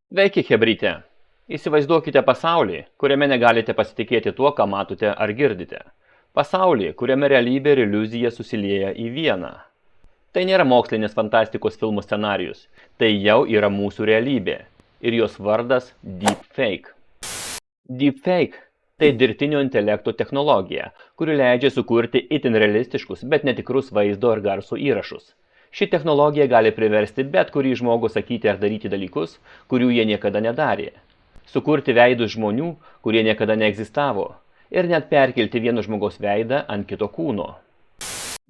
Sveiki, chebryte! Įsivaizduokite pasaulį, kuriame negalite pasitikėti tuo, ką matote ar girdite. Pasaulį, kuriame realybė ir iliuzija susilieja į vieną. Tai nėra mokslinės fantastikos filmų scenarijus, tai jau yra mūsų realybė. Ir jos vardas Deepfake. Deepfake – tai dirbtinio intelekto technologija, kuri leidžia sukurti itin realistiškus, bet netikrus vaizdo ir garso įrašus. Ši technologija gali priversti bet kurį žmogų sakyti ar daryti dalykus, kurių jie niekada nedarė. Sukurti veidus žmonių, kurie niekada neegzistavo. Ir net perkelti vieno žmogaus veidą ant kito kūno.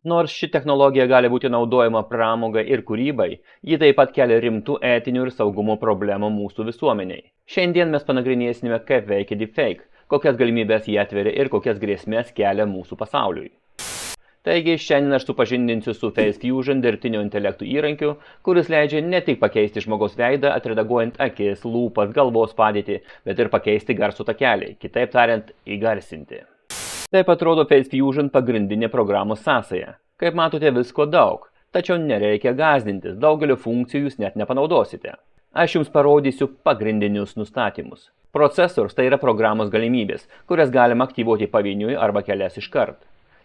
Nors ši technologija gali būti naudojama pramogai ir kūrybai, ji taip pat kelia rimtų etinių ir saugumo problemų mūsų visuomeniai. Šiandien mes panagrinėsime, kaip veikia Deepfake, kokias galimybės jie atveria ir kokias grėsmės kelia mūsų pasauliui. Taigi, šiandien aš supažindinsiu su FaceFusion dirbtinio intelektų įrankiu, kuris leidžia ne tik pakeisti žmogaus veidą, atredaguojant akis, lūpas, galvos padėtį, bet ir pakeisti garso takelį, kitaip tariant, įgarsinti. Taip atrodo FaceFusion pagrindinė programos sąsaja. Kaip matote, visko daug, tačiau nereikia gąsdintis, daugelio funkcijų jūs net nepanaudosite. Aš jums parodysiu pagrindinius nustatymus. Procesorius tai yra programos galimybės, kurias galima aktyvuoti pavieniui arba kelias iškart.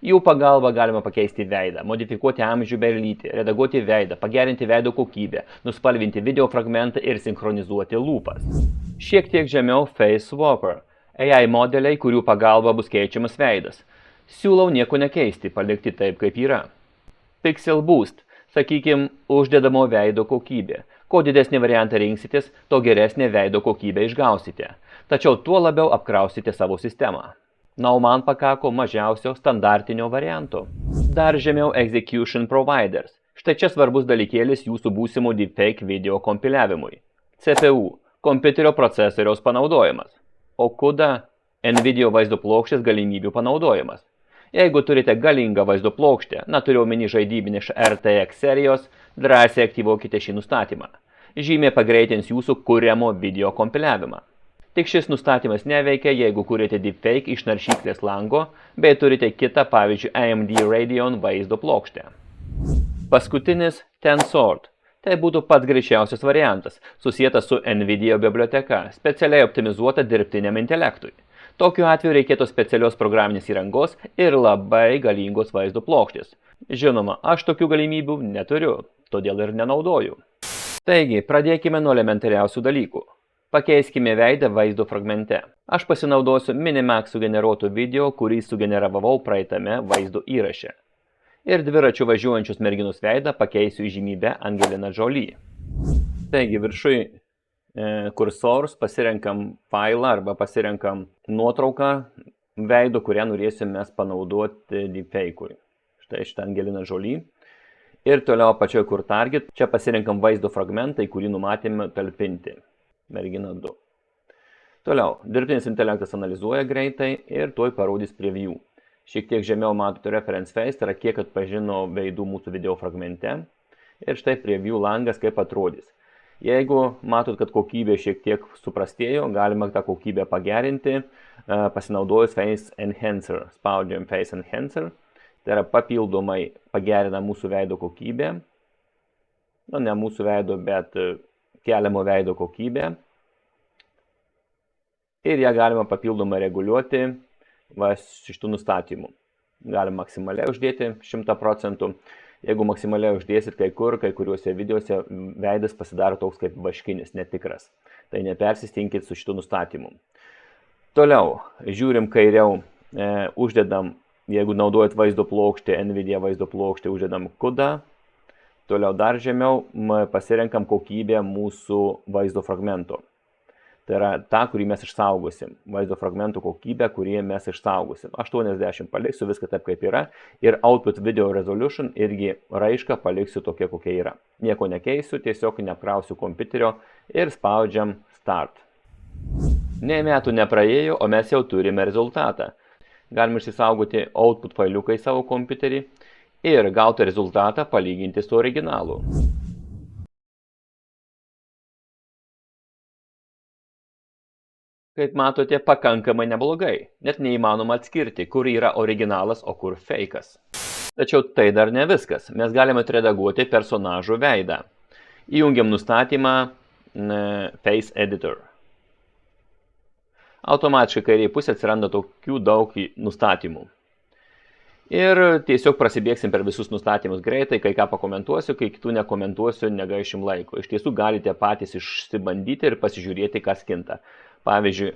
Jų pagalba galima pakeisti veidą, modifikuoti amžių bei lytį, redaguoti veidą, pagerinti veido kokybę, nuspalvinti video fragmentą ir sinchronizuoti lūpas. Šiek tiek žemiau FaceSwapper. AI modeliai, kurių pagalba bus keičiamas veidas. Siūlau nieko nekeisti, palikti taip, kaip yra. Pixel Boost, sakykime, uždedamo veido kokybė. Kuo didesnį variantą rinksitės, to geresnę veido kokybę išgausite. Tačiau tuo labiau apkrausite savo sistemą. Na, o man pakako mažiausio standartinio varianto. Dar žemiau Execution Providers. Štai čia svarbus dalykėlis jūsų būsimo deepfake video kompiliavimui. CPU – kompiuterio procesoriaus panaudojimas. O CUDA – NVIDIA vaizdo plokštės galimybių panaudojimas. Jeigu turite galingą vaizdo plokštę, turiu omeny žaidybinį iš RTX serijos, drąsiai aktyvuokite šį nustatymą. Žymiai pagreitins jūsų kuriamo video kompiliavimą. Tik šis nustatymas neveikia, jeigu kuriate deepfake iš naršyklės lango, bei turite kitą, pavyzdžiui, AMD Radeon vaizdo plokštę. Paskutinis Tensor. Tai būtų pats greičiausias variantas, susietas su NVIDIA biblioteka, specialiai optimizuota dirbtiniam intelektui. Tokiu atveju reikėtų specialios programinės įrangos ir labai galingos vaizdo plokštės. Žinoma, aš tokių galimybių neturiu, todėl ir nenaudoju. Taigi, pradėkime nuo elementariausių dalykų. Pakeiskime veidą vaizdo fragmente. Aš pasinaudosiu Minimax sugeneruotų video, kurį sugeneravau praeitame vaizdo įraše. Ir dviračių važiuojančios merginos veidą pakeisiu į žymybę Angelina Jolie. Taigi, viršui kursorius pasirenkam failą arba pasirenkam nuotrauką veido, kurią norėsim mes panaudoti deepfake'ui. Štai šitą Angelina Jolie. Ir toliau apačioje kur target, čia pasirenkam vaizdo fragmentą, į kurį numatėme talpinti. Mergina 2. Toliau, dirbtinis intelektas analizuoja greitai ir tuoj parodys preview. Šiek tiek žemiau matote reference face, tai yra kiek atpažino veidų mūsų video fragmente. Ir štai preview langas kaip atrodys. Jeigu matot, kad kokybė šiek tiek suprastėjo, galima tą kokybę pagerinti, pasinaudojus Face Enhancer. Spaudžiam Face Enhancer. Tai yra papildomai pagerina mūsų veido kokybę. Ne mūsų veido, bet keliamo veido kokybę. Ir ją galima papildomai reguliuoti šitų nustatymų. Galim maksimaliai uždėti 100%. Jeigu maksimaliai uždėsit kai kuriuose videose, veidas pasidaro toks kaip vaškinis, netikras. Tai nepersistinkit su šitų nustatymų. Toliau, žiūrim kairiau, uždedam, jeigu naudojat vaizdo plokštę, NVIDIA vaizdo plokštę, uždedam CUDA. Toliau dar žemiau pasirenkam kokybę mūsų vaizdo fragmento. Tai yra ta, kurį mes išsaugosim. Vaizdo fragmentų kokybę, kurį mes išsaugosim. 80 paliksiu viską taip, kaip yra. Ir output video resolution irgi raišką paliksiu tokia, kokia yra. Nieko nekeisiu, tiesiog neapkrausiu kompiuterio ir spaudžiam start. Nė metų nepraėjo, o mes jau turime rezultatą. Galim išsisaugoti output failiuką į savo kompiuterį ir gautą rezultatą palyginti su originalu. Kaip matote, pakankamai neblogai, net neįmanoma atskirti, kur yra originalas, o kur fejkas. Tačiau tai dar ne viskas. Mes galime atredaguoti personažų veidą. Įjungiam nustatymą Face Editor. Automatiškai kairėje pusėje atsiranda tokių daug nustatymų. Ir tiesiog prasibėgsim per visus nustatymus greitai, kai ką pakomentuosiu, kai kitų nekomentuosiu, negaišim laiko. Iš tiesų galite patys išsibandyti ir pasižiūrėti, kas kinta. Pavyzdžiui,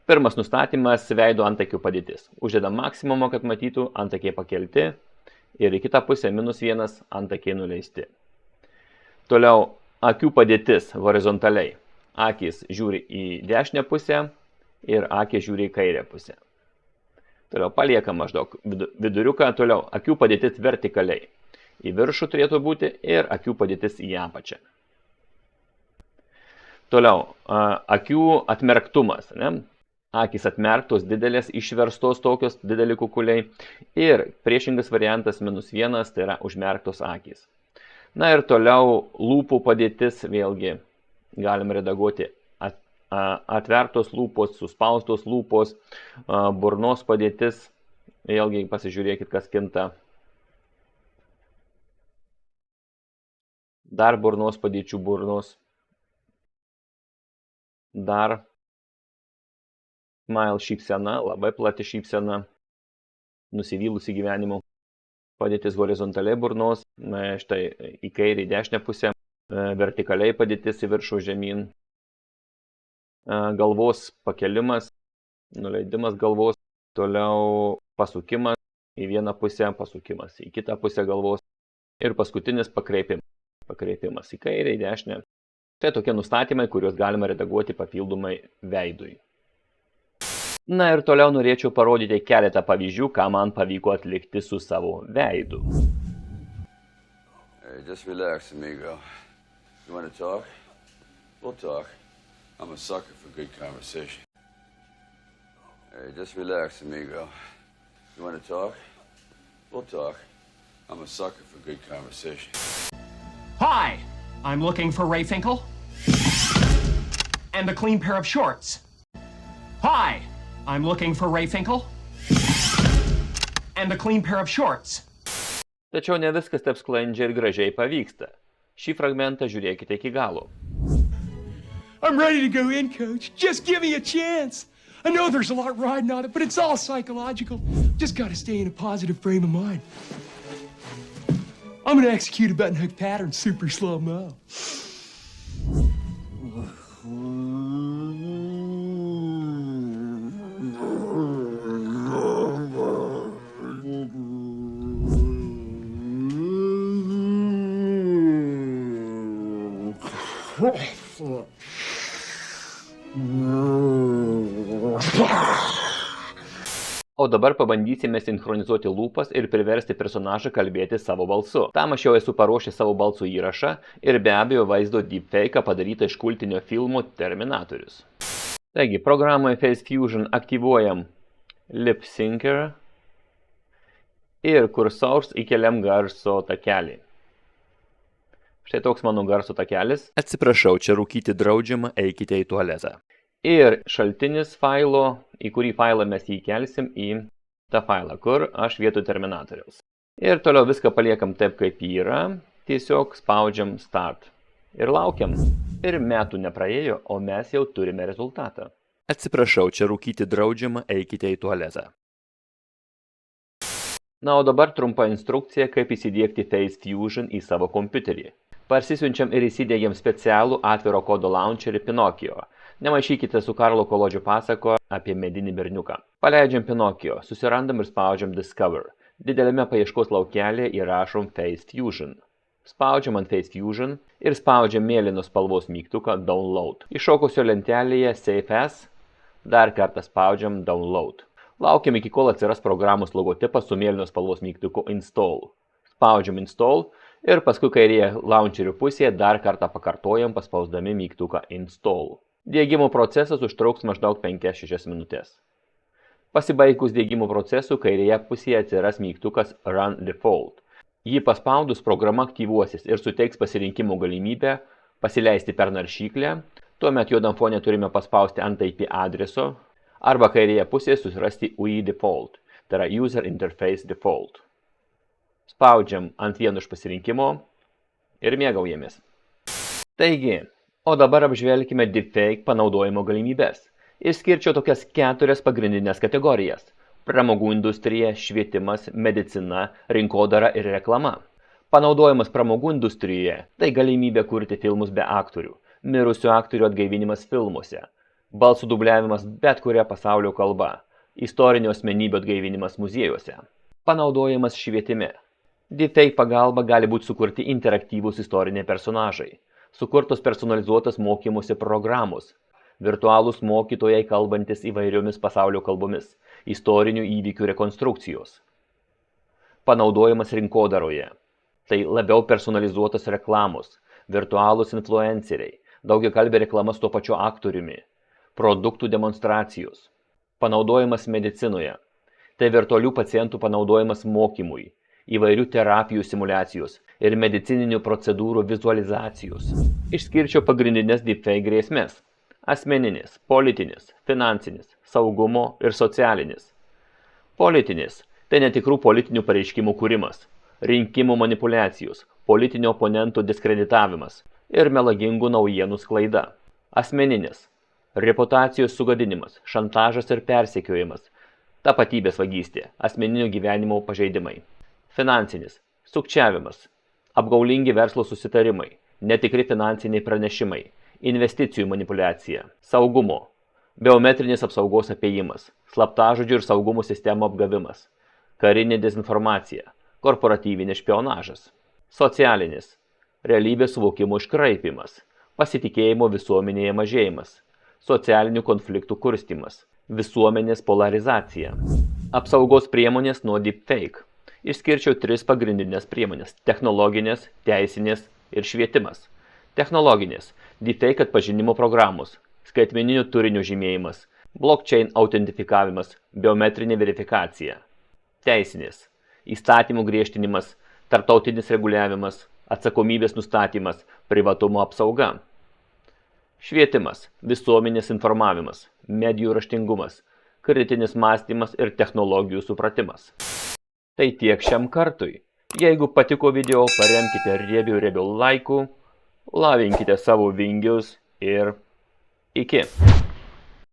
pirmas nustatymas veido antakių padėtis. Uždedam maksimumą, kad matytų, antakiai pakelti ir į kitą pusę -1, antakiai nuleisti. Toliau, akių padėtis horizontaliai. Akys žiūri į dešinę pusę ir akys žiūri į kairę pusę. Toliau paliekam maždaug viduriuką, toliau akių padėtis vertikaliai. Į viršų turėtų būti ir akių padėtis į apačią. Toliau, akių atmerktumas. Ne? Akys atmerktos didelės, išverstos tokios dideli kukuliai. Ir priešingas variantas -1, tai yra užmerktos akys. Na ir toliau lūpų padėtis, vėlgi galim redaguoti atvertos lūpos, suspaustos lūpos, burnos padėtis, vėlgi pasižiūrėkit, kas kinta. Dar burnos padėčių burnos. Dar smile šypsena, labai plati šypsena, nusivylusi gyvenimu. Padėtis horizontaliai burnos, štai į kairę, į dešinę pusę, vertikaliai padėtis į viršų žemyn. Galvos pakelimas, nuleidimas galvos, toliau pasukimas į vieną pusę, pasukimas į kitą pusę galvos ir paskutinis pakreipimas į kairę, į dešinę. Tai tokie nustatymai, kuriuos galima redaguoti papildomai veidui. Na ir toliau norėčiau parodyti keletą pavyzdžių, ką man pavyko atlikti su savo veidu. Hey, just relax, amigo. You want to talk? We'll talk. I'm a sucker for good conversation. Hey, just relax, amigo. You want to talk? We'll talk. I'm a sucker for good conversation. Hi, I'm looking for Ray Finkel. And a clean pair of shorts. Hi, I'm looking for Ray Finkel. And a clean pair of shorts. Tačiau ne viskas taip sklandžiai ir gražiai pavyksta. Šį fragmentą žiūrėkite iki galo. I'm ready to go in, coach. Just give me a chance. I know there's a lot riding on it, but it's all psychological. Just got to stay in a positive frame of mind. I'm going to execute a button hook pattern super slow-mo. O dabar pabandysime sinchronizuoti lūpas ir priversti personažą kalbėti savo balsu. Tam aš jau esu paruošęs savo balso įrašą ir be abejo vaizdo deepfake'ą padarytą iš kultinio filmo Terminatorius. Taigi, programoje Face Fusion aktyvuojam Lip Syncer ir kursors įkeliam garso takelį. Štai toks mano garso takelis. Atsiprašau, čia rūkyti draudžiama, eikite į tualetą. Ir šaltinis failo, į kurį failą mes jį kelsim į tą failą, kur aš vietoj Terminatoriaus. Ir toliau viską paliekam taip, kaip yra, tiesiog spaudžiam Start. Ir laukiam. Ir metų nepraėjo, o mes jau turime rezultatą. Atsiprašau, čia rūkyti draudžiama, eikite į tualetą. Na, o dabar trumpa instrukcija, kaip įsidiegti Face Fusion į savo kompiuterį. Parsisiunčiam ir įsidiegiam specialų atviro kodo launcherį Pinokio. Nemaišykite su Karlo Kolodžio pasako apie medinį berniuką. Paleidžiam Pinokio, susirandam ir spaudžiam Discover. Dideliame paieškos laukelėje įrašom Face Fusion. Spaudžiam ant Face Fusion ir spaudžiam mėlynos spalvos mygtuką Download. Iššokusio lentelėje Save As, dar kartą spaudžiam Download. Laukiam iki kol atsiras programos logotipas su mėlynos spalvos mygtuku Install. Spaudžiam Install ir paskui kairėje launcherio pusėje dar kartą pakartojam paspausdami mygtuką Install. Diegimo procesas užtruks maždaug 5-6 minutės. Pasibaigus diegimo procesų kairėje pusėje atsiras mygtukas Run Default. Jį paspaudus programa aktyvuosis ir suteiks pasirinkimo galimybę pasileisti per naršyklę. Tuomet juodam fone turime paspausti ant IP adreso arba kairėje pusėje susirasti UI Default, tai yra User Interface Default. Spaudžiam ant vieno iš pasirinkimo ir mėgaujamės. Taigi, o dabar apžvelkime deepfake panaudojimo galimybės. Išskirčiau tokias 4 pagrindinės kategorijas – pramogų industrija, švietimas, medicina, rinkodara ir reklama. Panaudojimas pramogų industrijoje – tai galimybė kurti filmus be aktorių, mirusių aktorių atgaivinimas filmuose, balsų dubliavimas bet kuria pasaulio kalba, istorinių asmenybių atgaivinimas muziejuose. Panaudojimas švietime. Deepfake pagalba gali būti sukurti interaktyvūs istoriniai personažai, sukurtos personalizuotas mokymosi programos, virtualūs mokytojai kalbantis įvairiomis pasaulio kalbomis, istorinių įvykių rekonstrukcijos. Panaudojimas rinkodaroje. Tai labiau personalizuotos reklamos, virtualūs influenceriai, daugiakalbė reklama su tuo pačiu aktoriumi, produktų demonstracijos. Panaudojimas medicinoje. Tai virtualių pacientų panaudojimas mokymui, įvairių terapijų simulacijos ir medicininių procedūrų vizualizacijos. Išskirčiau pagrindinės deepfake grėsmės. Asmeninis, politinis, finansinis, saugumo ir socialinis. Politinis – tai netikrų politinių pareiškimų kūrimas, rinkimų manipuliacijos, politinių oponentų diskreditavimas ir melagingų naujienų sklaida. Asmeninis – reputacijos sugadinimas, šantažas ir persekiojimas, tapatybės vagystė, asmeninio gyvenimo pažeidimai. Finansinis – sukčiavimas, apgaulingi verslo susitarimai, netikri finansiniai pranešimai, investicijų manipuliacija, saugumo, biometrinės apsaugos apėjimas, slaptažodžių ir saugumo sistemų apgavimas, karinė dezinformacija, korporatyvinis špionažas. Socialinis – realybės suvokimo iškraipimas, pasitikėjimo visuomenėje mažėjimas, socialinių konfliktų kurstymas, visuomenės polarizacija. Apsaugos priemonės nuo deepfake. Išskirčiau 3 pagrindinės priemonės – technologinės, teisinės ir švietimas. Technologinės – deepfake atpažinimo programos, skaitmeninių turinių žymėjimas, blockchain autentifikavimas, biometrinė verifikacija. Teisinės – įstatymų griežtinimas, tarptautinis reguliavimas, atsakomybės nustatymas, privatumo apsauga. Švietimas – visuomenės informavimas, medijų raštingumas, kritinis mąstymas ir technologijų supratimas. Tai tiek šiam kartui. Jeigu patiko video, paremkite riebiu laiku, lavinkite savo vingius ir iki.